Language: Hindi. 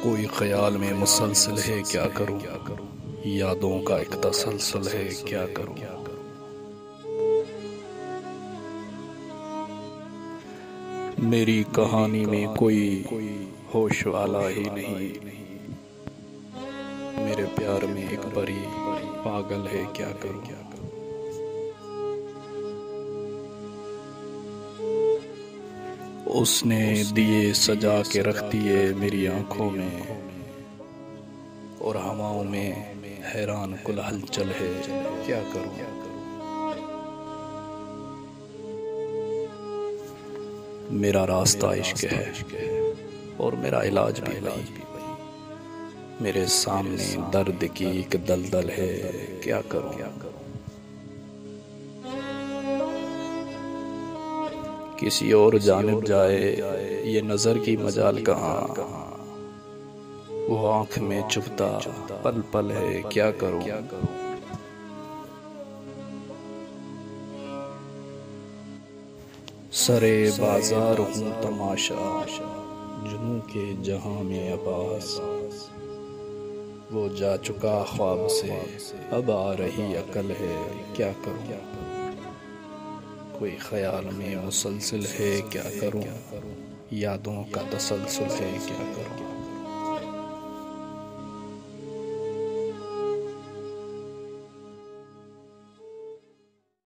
कोई ख्याल में मुसलसल है क्या करूं, यादों का एक तसलसल है क्या करूं। मेरी कहानी में कोई होश वाला ही नहीं, मेरे प्यार में एक परी पागल है क्या करूं। उसने दिए सजा के रख दिए मेरी आंखों में, और हवाओं में हैरान कुल हलचल है क्या करूं। मेरा रास्ता इश्क है और मेरा इलाज भी वही, मेरे सामने दर्द की एक दलदल है क्या करूं। किसी और जानिब जाए ये नजर की मजाल कहाँ, वो आंख में चुभता पल पल है क्या करूं। सरे बाजार हूँ तमाशा जुनूं के जहां में अब्बास, वो जा चुका ख्वाब से अब आ रही अकल है क्या करूं। कोई ख्याल में मुसलसल है क्या करूं, यादों का तसलसल है क्या करूं।